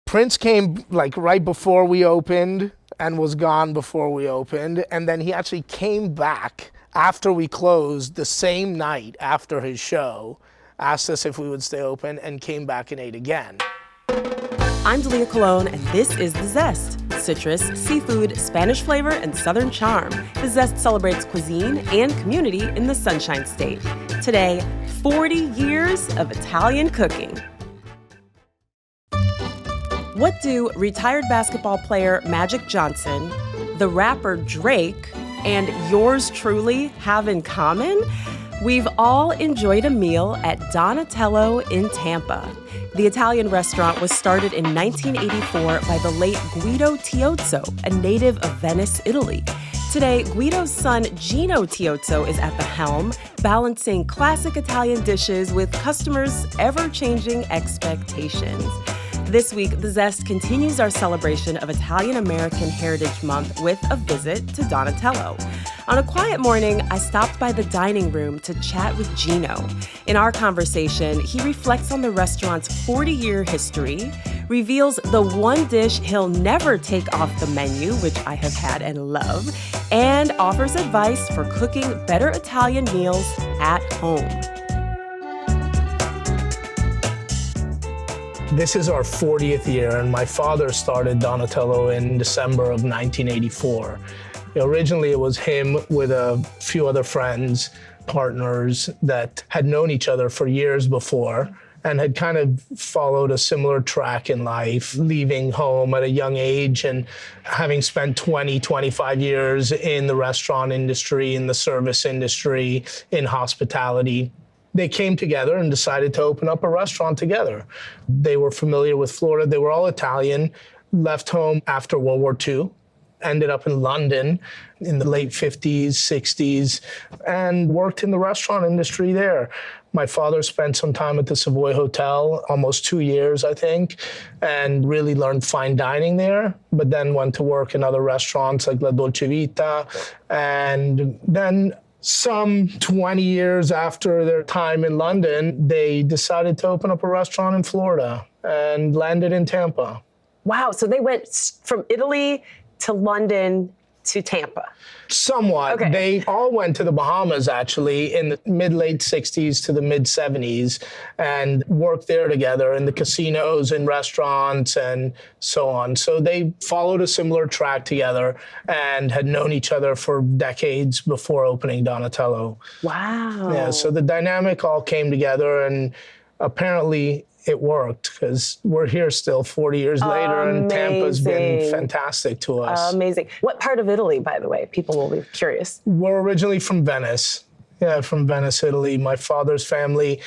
Prince came like right before we opened and was gone before we opened. And then he actually came back after we closed the same night after his show, asked us if we would stay open, and came back and ate again. I'm Delia Colon, and this is The Zest. Citrus, seafood, Spanish flavor, and Southern charm. The Zest celebrates cuisine and community in the Sunshine State. Today, 40 years of Italian cooking. What do retired basketball player Magic Johnson, the rapper Drake, and yours truly have in common? We've all enjoyed a meal at Donatello in Tampa. The Italian restaurant was started in 1984 by the late Guido Tiozzo, a native of Venice, Italy. Today, Guido's son, Gino Tiozzo, is at the helm, balancing classic Italian dishes with customers' ever-changing expectations. This week, The Zest continues our celebration of Italian-American Heritage Month with a visit to Donatello. On a quiet morning, I stopped by the dining room to chat with Gino. In our conversation, he reflects on the restaurant's 40-year history, reveals the one dish he'll never take off the menu, which I have had and love, and offers advice for cooking better Italian meals at home. This is our 40th year, and my father started Donatello in December of 1984. Originally, it was him with a few other friends, partners that had known each other for years before and had kind of followed a similar track in life, leaving home at a young age and having spent 20, 25 years in the restaurant industry, in the service industry, in hospitality. They came together and decided to open up a restaurant together. They were familiar with Florida. They were all Italian, left home after World War II, ended up in London in the late 50s, 60s, and worked in the restaurant industry there. My father spent some time at the Savoy Hotel, almost 2 years, I think, and really learned fine dining there, but then went to work in other restaurants like La Dolce Vita, and then some 20 years after their time in London, they decided to open up a restaurant in Florida and landed in Tampa. Wow, so they went from Italy to London to Tampa. Somewhat. Okay. They all went to the Bahamas, actually, in the mid-late 60s to the mid-70s and worked there together in the casinos and restaurants and so on. So they followed a similar track together and had known each other for decades before opening Donatello. Wow. Yeah, so the dynamic all came together, and apparently it worked because we're here still 40 years later, and Tampa's been fantastic to us. Amazing. What part of Italy, by the way? People will be curious. We're originally from Venice. Yeah, from Venice, Italy. My father's family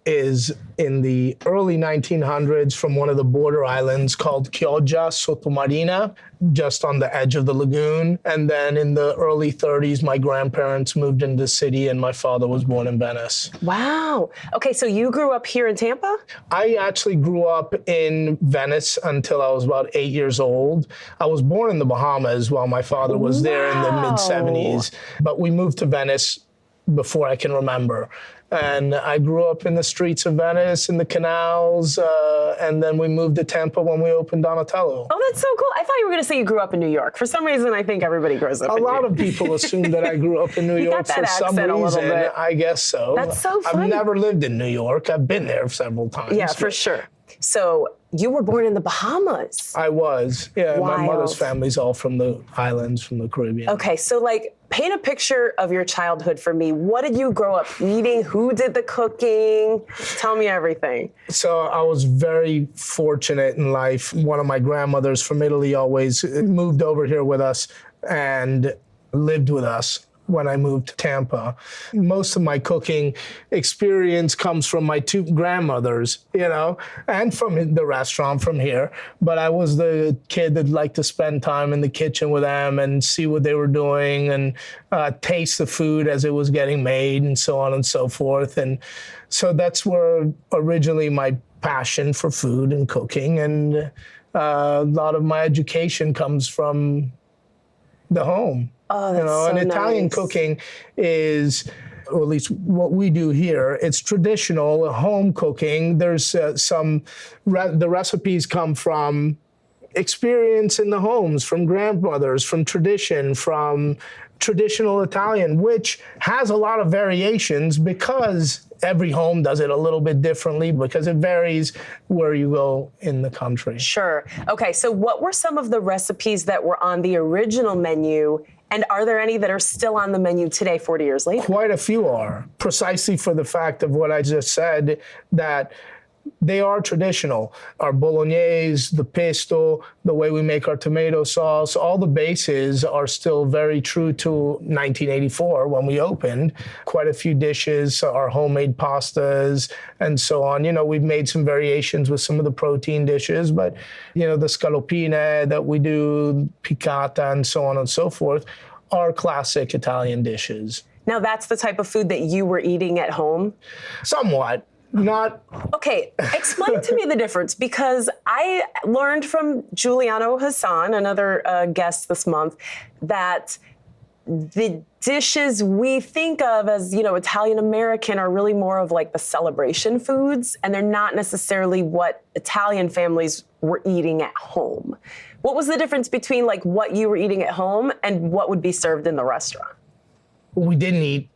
is in the early 1900s from one of the border islands called Chioggia Sottomarina, just on the edge of the lagoon. And then in the early 30s, my grandparents moved into the city, and my father was born in Venice. Wow. Okay, so you grew up here in Tampa? I actually grew up in Venice until I was about 8 years old. I was born in the Bahamas while my father was there in the mid-70s, but we moved to Venice before I can remember. And I grew up in the streets of Venice, in the canals, and then we moved to Tampa when we opened Donatello. Oh, that's so cool. I thought you were going to say you grew up in New York. For some reason, I think everybody grows up in New York. A lot of people assume that I grew up in New York for some reason. I guess so. That's so funny. I've never lived in New York. I've been there several times. Yeah, for sure. So you were born in the Bahamas. I was. Yeah, Wild. My mother's family's all from the islands, from the Caribbean. Okay, so like, paint a picture of your childhood for me. What did you grow up eating? Who did the cooking? Tell me everything. So I was very fortunate in life. One of my grandmothers from Italy always moved over here with us and lived with us when I moved to Tampa. Most of my cooking experience comes from my two grandmothers, and from the restaurant from here. But I was the kid that liked to spend time in the kitchen with them and see what they were doing and taste the food as it was getting made and so on and so forth. And so that's where originally my passion for food and cooking, and a lot of my education comes from the home. Oh, that's so and Italian nice. cooking is or at least what we do here. It's traditional home cooking. There's the recipes come from experience in the homes, from grandmothers, from tradition, from traditional Italian, which has a lot of variations because every home does it a little bit differently because it varies where you go in the country. Sure. Okay, so what were some of the recipes that were on the original menu, and are there any that are still on the menu today, 40 years later? Quite a few are, precisely for the fact of what I just said, that they are traditional. Our bolognese, the pesto, the way we make our tomato sauce, all the bases are still very true to 1984 when we opened. Quite a few dishes, our homemade pastas and so on. You know, we've made some variations with some of the protein dishes, but, you know, the scallopine that we do, piccata and so on and so forth, are classic Italian dishes. Now that's the type of food that you were eating at home? Somewhat. Not. Okay, explain to me the difference, because I learned from Giuliano Hassan, another guest this month, that the dishes we think of as, you know, Italian American are really more of like the celebration foods, and they're not necessarily what Italian families were eating at home. What was the difference between like what you were eating at home and what would be served in the restaurant? We didn't eat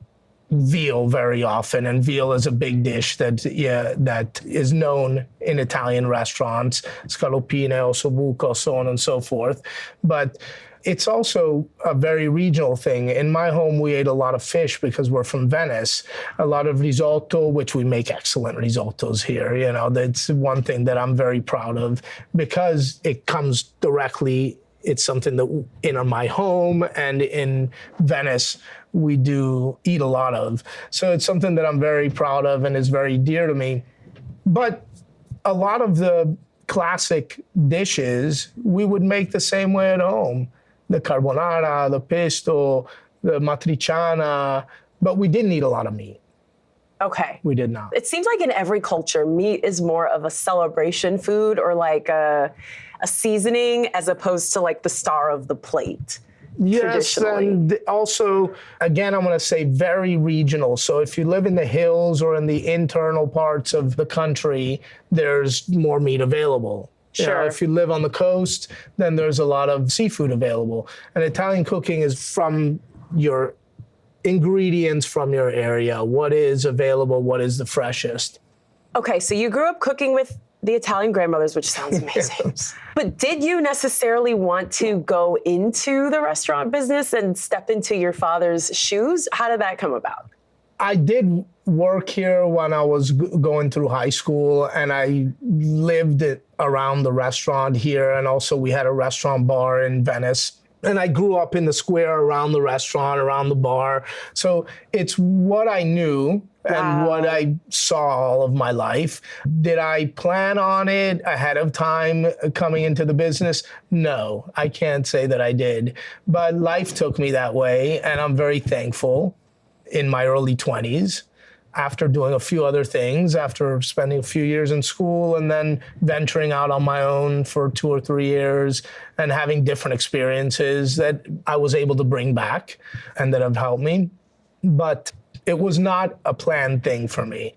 veal very often, and veal is a big dish that is known in Italian restaurants, scallopine, ossobuco, so on and so forth. But it's also a very regional thing. In my home, we ate a lot of fish because we're from Venice. A lot of risotto, which we make excellent risottos here. You know, that's one thing that I'm very proud of because it comes directly. It's something that in my home and in Venice, we do eat a lot of. So it's something that I'm very proud of and is very dear to me. But a lot of the classic dishes, we would make the same way at home. The carbonara, the pesto, the matriciana, but we didn't eat a lot of meat. Okay. We did not. It seems like in every culture, meat is more of a celebration food or like a seasoning as opposed to like the star of the plate. Yes, and also, again, I'm going to say very regional. So if you live in the hills or in the internal parts of the country, there's more meat available. Sure. You know, if you live on the coast, then there's a lot of seafood available. And Italian cooking is from your ingredients from your area. What is available? What is the freshest? Okay, so you grew up cooking with the Italian grandmothers, which sounds amazing. Yes. But did you necessarily want to go into the restaurant business and step into your father's shoes? How did that come about? I did work here when I was going through high school, and I lived around the restaurant here, and also we had a restaurant bar in Venice. And I grew up in the square around the restaurant, around the bar. So it's what I knew and what I saw all of my life. Did I plan on it ahead of time coming into the business? No, I can't say that I did. But life took me that way, and I'm very thankful. In my early 20s, after doing a few other things, after spending a few years in school and then venturing out on my own for 2 or 3 years and having different experiences that I was able to bring back and that have helped me. But it was not a planned thing for me.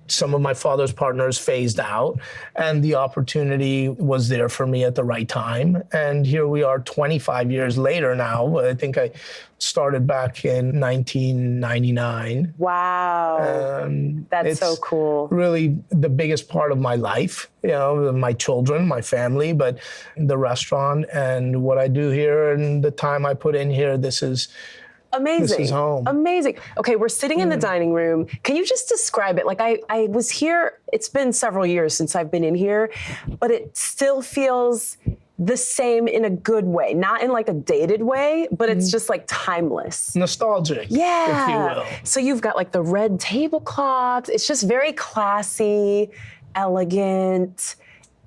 Some of my father's partners phased out, and the opportunity was there for me at the right time. And here we are 25 years later now. I think I started back in 1999. Wow. That's so cool. Really the biggest part of my life, you know, my children, my family, but the restaurant and what I do here and the time I put in here, this is amazing. This is home. Amazing. Okay, we're sitting in the dining room. Can you just describe it? Like I was here, it's been several years since I've been in here, but it still feels the same in a good way. Not in like a dated way, but it's just like timeless. Nostalgic, yeah. if you will. So you've got like the red tablecloths. It's just very classy, elegant,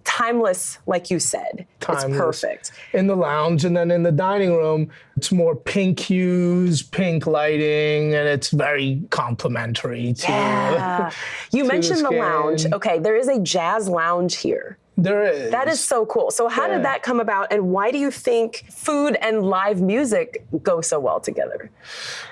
timeless, like you said. Timeless. It's perfect. In the lounge, and then in the dining room, it's more pink hues, pink lighting, and it's very complimentary to yeah. You to mentioned the lounge. skin. Okay, there is a jazz lounge here. There is. That is so cool. So how did that come about, and why do you think food and live music go so well together?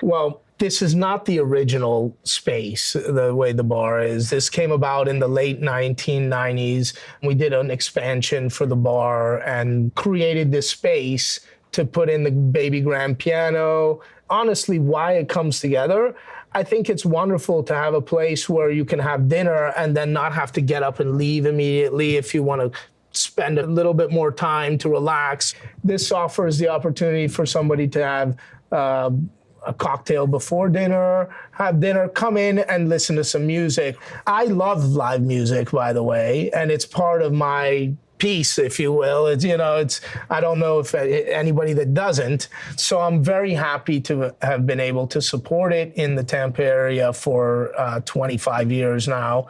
Well, this is not the original space, the way the bar is. This came about in the late 1990s. We did an expansion for the bar and created this space to put in the baby grand piano. Honestly, why it comes together, I think it's wonderful to have a place where you can have dinner and then not have to get up and leave immediately if you want to spend a little bit more time to relax. This offers the opportunity for somebody to have a cocktail before dinner, have dinner, come in and listen to some music. I love live music, by the way, and it's part of my piece, if you will. I don't know if anybody that doesn't. So I'm very happy to have been able to support it in the Tampa area for 25 years now.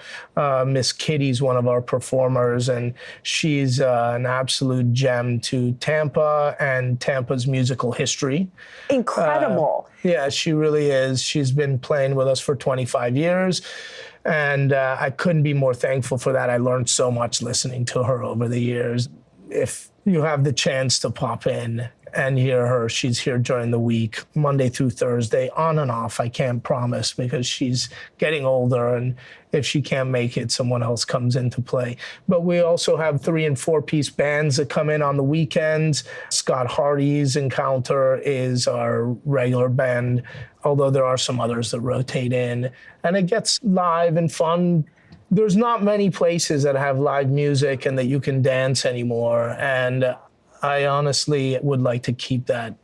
Miss Kitty's one of our performers, and she's an absolute gem to Tampa and Tampa's musical history. Incredible. Yeah, she really is. She's been playing with us for 25 years. And I couldn't be more thankful for that. I learned so much listening to her over the years. If you have the chance to pop in and hear her, she's here during the week, Monday through Thursday, on and off. I can't promise because she's getting older, and if she can't make it, someone else comes into play. But we also have 3- and 4-piece bands that come in on the weekends. Scott Hardy's Encounter is our regular band, although there are some others that rotate in. And it gets live and fun. There's not many places that have live music and that you can dance anymore. And I honestly would like to keep that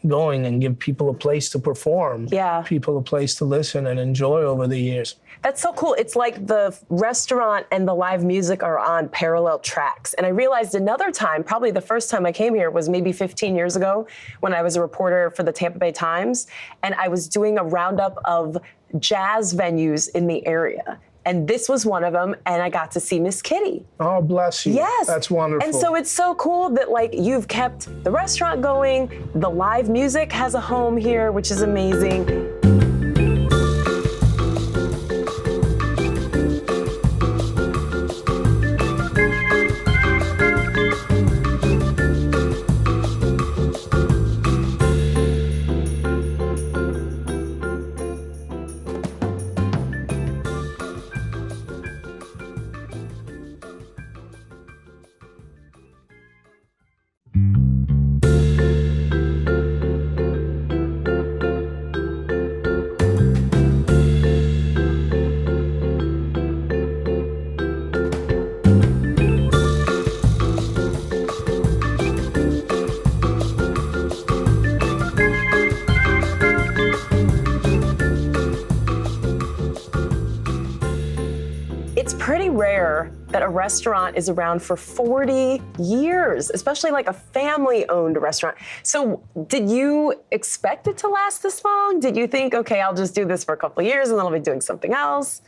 going and give people a place to perform, people a place to listen and enjoy over the years. That's so cool. It's like the restaurant and the live music are on parallel tracks. And I realized another time, probably the first time I came here was maybe 15 years ago when I was a reporter for the Tampa Bay Times, and I was doing a roundup of jazz venues in the area. And this was one of them, and I got to see Miss Kitty. Oh, bless you. Yes. That's wonderful. And so it's so cool that, like, you've kept the restaurant going, the live music has a home here, which is amazing. It's pretty rare that a restaurant is around for 40 years, especially like a family-owned restaurant. So did you expect it to last this long? Did you think, okay, I'll just do this for a couple of years and then I'll be doing something else?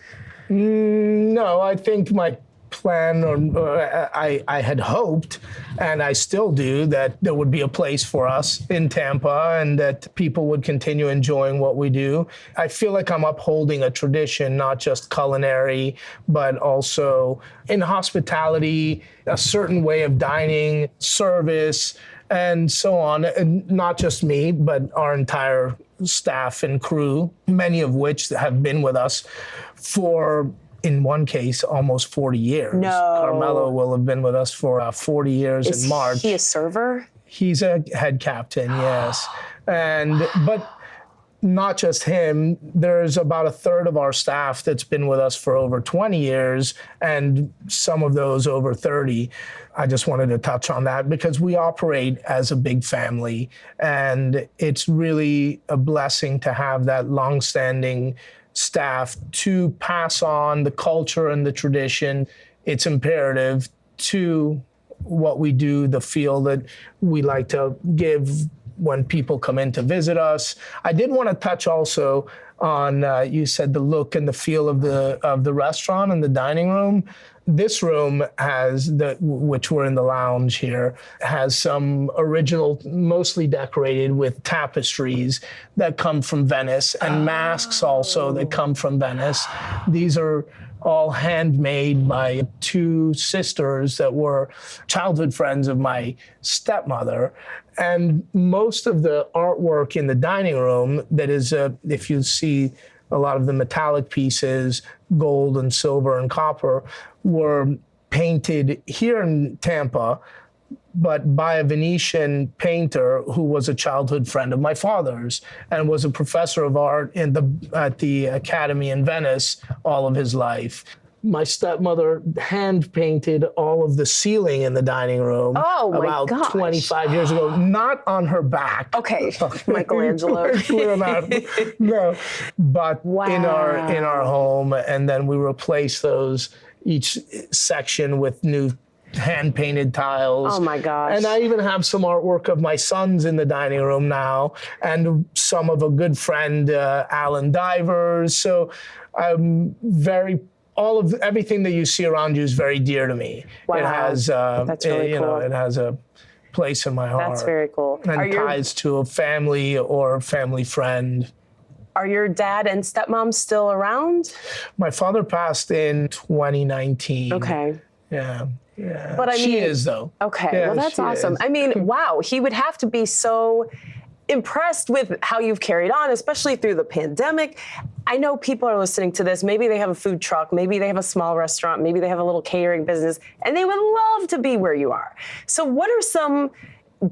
No, I think my plan, or I had hoped, and I still do, that there would be a place for us in Tampa and that people would continue enjoying what we do. I feel like I'm upholding a tradition, not just culinary, but also in hospitality, a certain way of dining, service, and so on. And not just me, but our entire staff and crew, many of which have been with us for, in one case, almost 40 years. No. Carmelo will have been with us for 40 years in March. Is he a server? He's a head captain, yes. But not just him, there's about a third of our staff that's been with us for over 20 years, and some of those over 30. I just wanted to touch on that because we operate as a big family, and it's really a blessing to have that longstanding staff to pass on the culture and the tradition. It's imperative to what we do, the feel that we like to give when people come in to visit us. I did want to touch also on, you said the look and the feel of the restaurant and the dining room. This room has, which we're in the lounge here, has some original, mostly decorated with tapestries that come from Venice, and masks also that come from Venice. These are all handmade by two sisters that were childhood friends of my stepmother. And most of the artwork in the dining room that is, if you see a lot of the metallic pieces, gold and silver and copper, were painted here in Tampa, but by a Venetian painter who was a childhood friend of my father's and was a professor of art at the Academy in Venice all of his life. My stepmother hand painted all of the ceiling in the dining room about 25 years ago, not on her back. Okay, Michelangelo. No, but in our home, and then we replaced those each section with new hand-painted tiles. Oh my gosh. And I even have some artwork of my sons in the dining room now, and some of a good friend, Alan Divers. So I'm everything that you see around you is very dear to me. Wow. It has, That's really cool. It has a place in my heart. That's very cool. And ties to a family or family friend. Are your dad and stepmom still around? My father passed in 2019. Okay. Yeah. But I mean, she is though. Okay, yeah, well that's awesome. Is. I mean, wow, he would have to be so impressed with how you've carried on, especially through the pandemic. I know people are listening to this. Maybe they have a food truck, maybe they have a small restaurant, maybe they have a little catering business, and they would love to be where you are. So what are some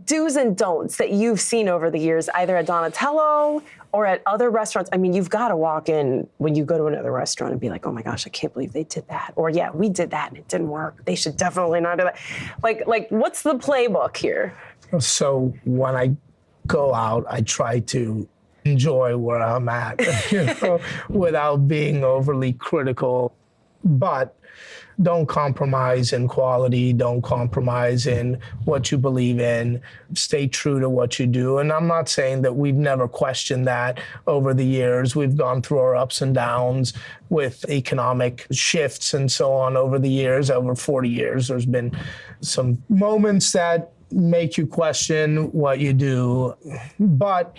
do's and don'ts that you've seen over the years, either at Donatello or at other restaurants? I mean, you've got to walk in when you go to another restaurant and be like, oh my gosh, I can't believe they did that. Or yeah, we did that and it didn't work. They should definitely not do that. Like what's the playbook here? So when I go out, I try to enjoy where I'm at, without being overly critical. But don't compromise in quality. Don't compromise in what you believe in. Stay true to what you do. And I'm not saying that we've never questioned that over the years. We've gone through our ups and downs with economic shifts and so on over the years. Over 40 years, there's been some moments that make you question what you do. But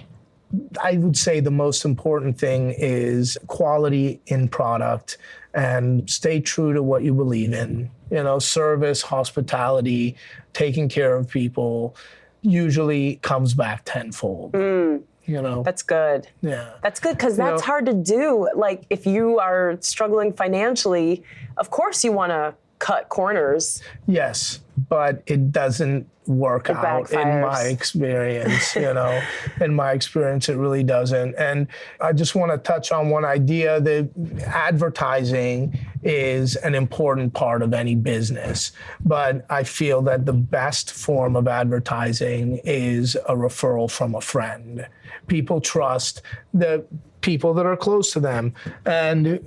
I would say the most important thing is quality in product and stay true to what you believe in. Service, hospitality, taking care of people usually comes back tenfold. That's good. Yeah. That's good because that's hard to do. Like if you are struggling financially, of course you want to cut corners. Yes, but it doesn't work out in my experience. In my experience, it really doesn't. And I just want to touch on one idea that advertising is an important part of any business. But I feel that the best form of advertising is a referral from a friend. People trust the people that are close to them, and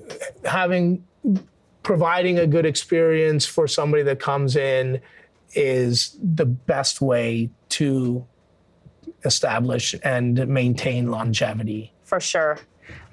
providing a good experience for somebody that comes in is the best way to establish and maintain longevity. For sure.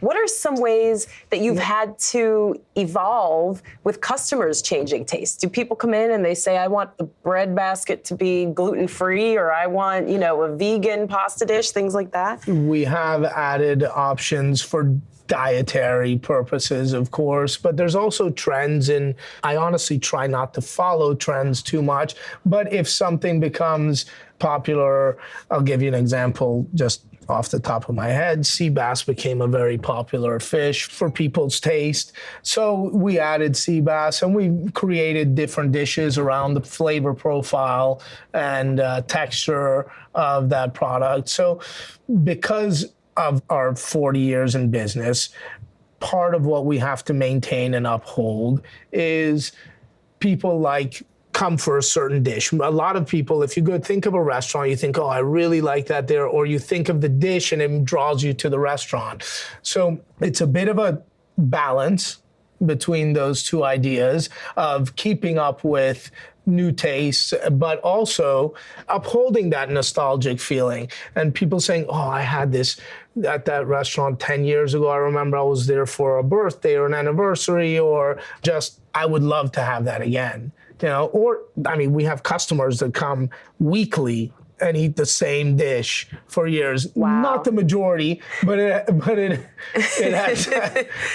What are some ways that you've had to evolve with customers changing tastes? Do people come in and they say, I want the bread basket to be gluten-free, or I want, a vegan pasta dish, things like that? We have added options for dietary purposes, of course, but there's also trends, and I honestly try not to follow trends too much. But if something becomes popular, I'll give you an example just off the top of my head. Sea bass became a very popular fish for people's taste. So we added sea bass, and we created different dishes around the flavor profile and texture of that product. So because of our 40 years in business, part of what we have to maintain and uphold is people come for a certain dish. A lot of people, if you go think of a restaurant, you think, oh, I really like that there, or you think of the dish and it draws you to the restaurant. So it's a bit of a balance between those two ideas of keeping up with new tastes, but also upholding that nostalgic feeling. And people saying, oh, I had this at that restaurant 10 years ago. I remember I was there for a birthday or an anniversary, or just, I would love to have that again. We have customers that come weekly and eat the same dish for years. Wow. Not the majority, but it has.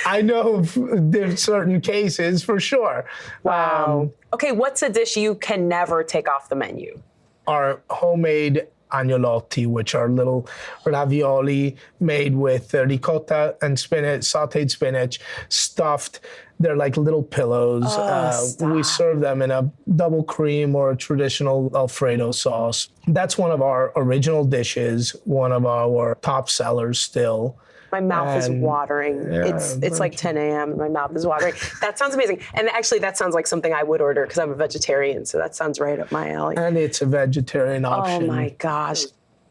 I know there's certain cases for sure. Wow. Okay, what's a dish you can never take off the menu? Our homemade agnolotti, which are little ravioli made with ricotta and spinach, sauteed spinach, stuffed. They're like little pillows. We serve them in a double cream or a traditional Alfredo sauce. That's one of our original dishes, one of our top sellers still. My mouth is watering. It's like 10 a.m. and my mouth is watering. That sounds amazing. And actually, that sounds like something I would order because I'm a vegetarian. So that sounds right up my alley. And it's a vegetarian option. Oh my gosh.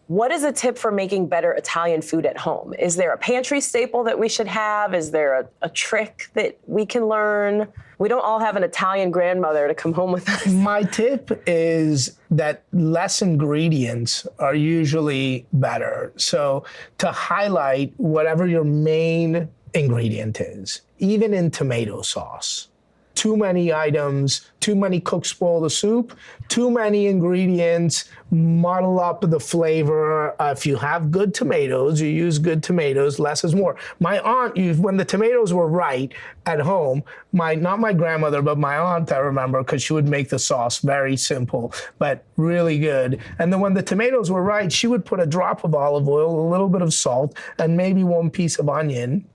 What is a tip for making better Italian food at home? Is there a pantry staple that we should have? Is there a trick that we can learn? We don't all have an Italian grandmother to come home with us. My tip is that less ingredients are usually better. So to highlight whatever your main ingredient is, even in tomato sauce. Too many items, too many cooks spoil the soup, too many ingredients muddle up the flavor. If you have good tomatoes, you use good tomatoes, less is more. My aunt used, when the tomatoes were right at home, not my grandmother, but my aunt, I remember, because she would make the sauce very simple, but really good. And then when the tomatoes were right, she would put a drop of olive oil, a little bit of salt, and maybe one piece of onion.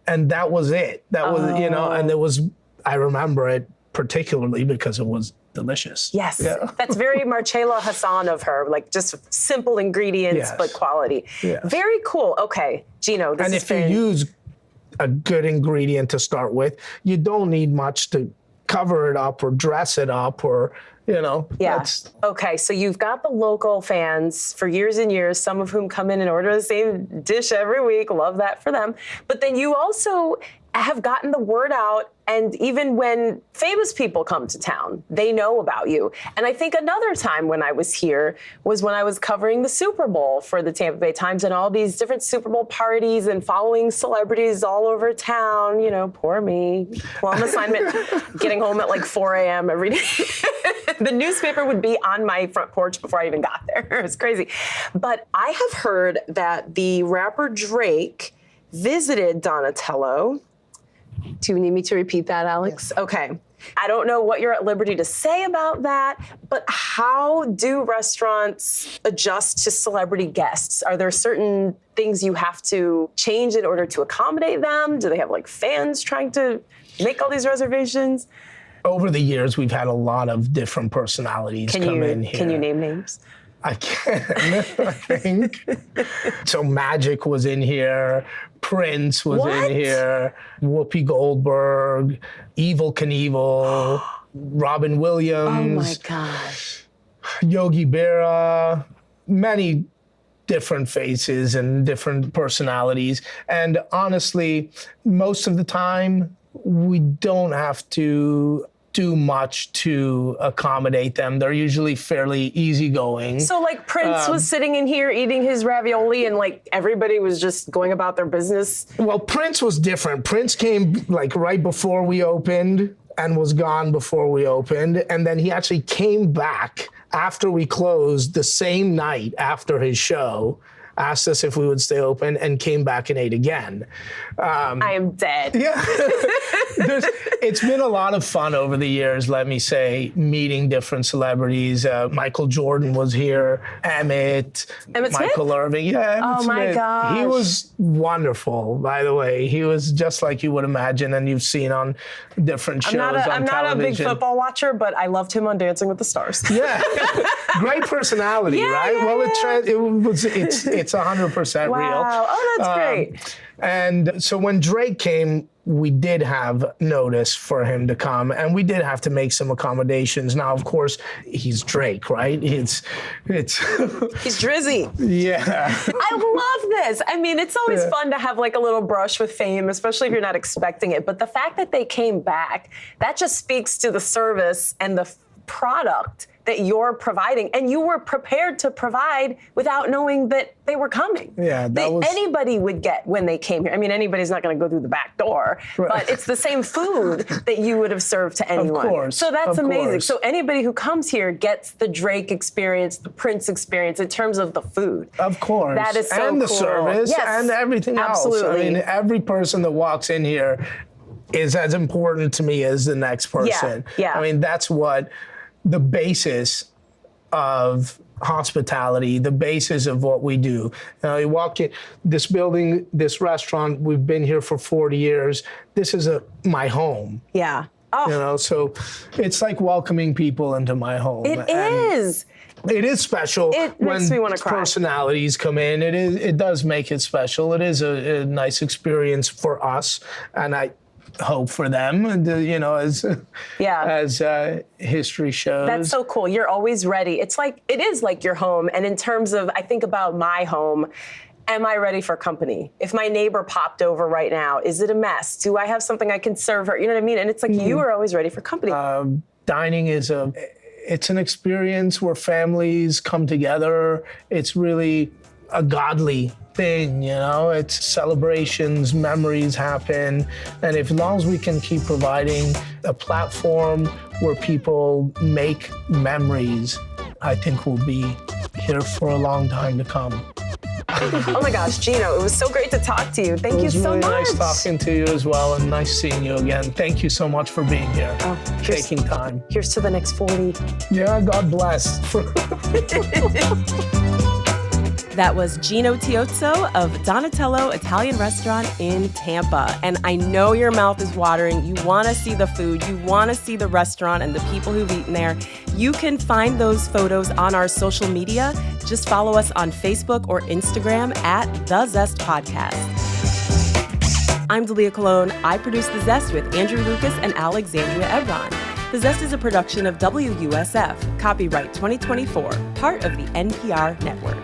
And that was it. That was, and it was, I remember it particularly because it was delicious. Yes, that's very Marcella Hassan of her, like just simple ingredients, but quality. Yes. Very cool. Okay, Gino, this has been... And if you use a good ingredient to start with, you don't need much to cover it up or dress it up or, Okay, so you've got the local fans for years and years, some of whom come in and order the same dish every week. Love that for them. But then you also have gotten the word out, and even when famous people come to town, they know about you. And I think another time when I was here was when I was covering the Super Bowl for the Tampa Bay Times and all these different Super Bowl parties and following celebrities all over town. Poor me, plum assignment, getting home at like 4 a.m. every day. The newspaper would be on my front porch before I even got there. It was crazy. But I have heard that the rapper Drake visited Donatello. Do you need me to repeat that, Alex? Yes. Okay. I don't know what you're at liberty to say about that, but how do restaurants adjust to celebrity guests? Are there certain things you have to change in order to accommodate them? Do they have like fans trying to make all these reservations? Over the years, we've had a lot of different personalities come in here. Can you name names? I can, I think. So Magic was in here. Prince was in here. Whoopi Goldberg. Evel Knievel. Robin Williams. Oh, my gosh. Yogi Berra. Many different faces and different personalities. And honestly, most of the time, we don't have to do much to accommodate them. They're usually fairly easygoing. So like Prince was sitting in here eating his ravioli and like everybody was just going about their business? Well, Prince was different. Prince came like right before we opened and was gone before we opened. And then he actually came back after we closed the same night after his show, asked us if we would stay open, and came back and ate again. I am dead. Yeah. It's been a lot of fun over the years, let me say, meeting different celebrities. Michael Jordan was here, Emmett Michael Smith? Irving. Yeah, Emmett Smith. My gosh. He was wonderful, by the way. He was just like you would imagine and you've seen on different shows on television. I'm not a big football watcher, but I loved him on Dancing with the Stars. Yeah. Great personality, right? Yeah, well, it's 100% real. Wow. Oh, that's great. And so when Drake came, we did have notice for him to come, and we did have to make some accommodations. Now, of course, he's Drake, right? He's Drizzy. Yeah. I love this. I mean, it's always fun to have like a little brush with fame, especially if you're not expecting it. But the fact that they came back, that just speaks to the service and the product that you're providing, and you were prepared to provide without knowing that they were coming. Yeah, anybody would get when they came here. I mean, anybody's not going to go through the back door, but it's the same food that you would have served to anyone. Of course. So that's amazing. Course. So anybody who comes here gets the Drake experience, the Prince experience in terms of the food. Of course. That is so and the cool. service Yes, and everything absolutely. else. I mean, every person that walks in here is as important to me as the next person. Yeah. I mean, that's what the basis of hospitality, the basis of what we do. You walk in this building, this restaurant, we've been here for 40 years. This is my home. Yeah. Oh. So it's like welcoming people into my home. It is. It is special It when makes me wanna cry. personalities come in. It does make it special. It is a nice experience for us, and I hope for them, as history shows. That's so cool. You're always ready. It is like your home. And in terms of, I think about my home, am I ready for company? If my neighbor popped over right now, is it a mess? Do I have something I can serve her? You know what I mean? And it's like you are always ready for company. Dining it's an experience where families come together. It's really a godly thing, it's celebrations, memories happen. And as long as we can keep providing a platform where people make memories, I think we'll be here for a long time to come. Oh my gosh, Gino, it was so great to talk to you. Thank you so much. It was really nice talking to you as well, and nice seeing you again. Thank you so much for being here, taking time. Here's to the next 40. Yeah, God bless. That was Gino Tiozzo of Donatello Italian Restaurant in Tampa. And I know your mouth is watering. You want to see the food. You want to see the restaurant and the people who've eaten there. You can find those photos on our social media. Just follow us on Facebook or Instagram at The Zest Podcast. I'm Dalia Colon. I produce The Zest with Andrew Lucas and Alexandria Ebron. The Zest is a production of WUSF. Copyright 2024, part of the NPR network.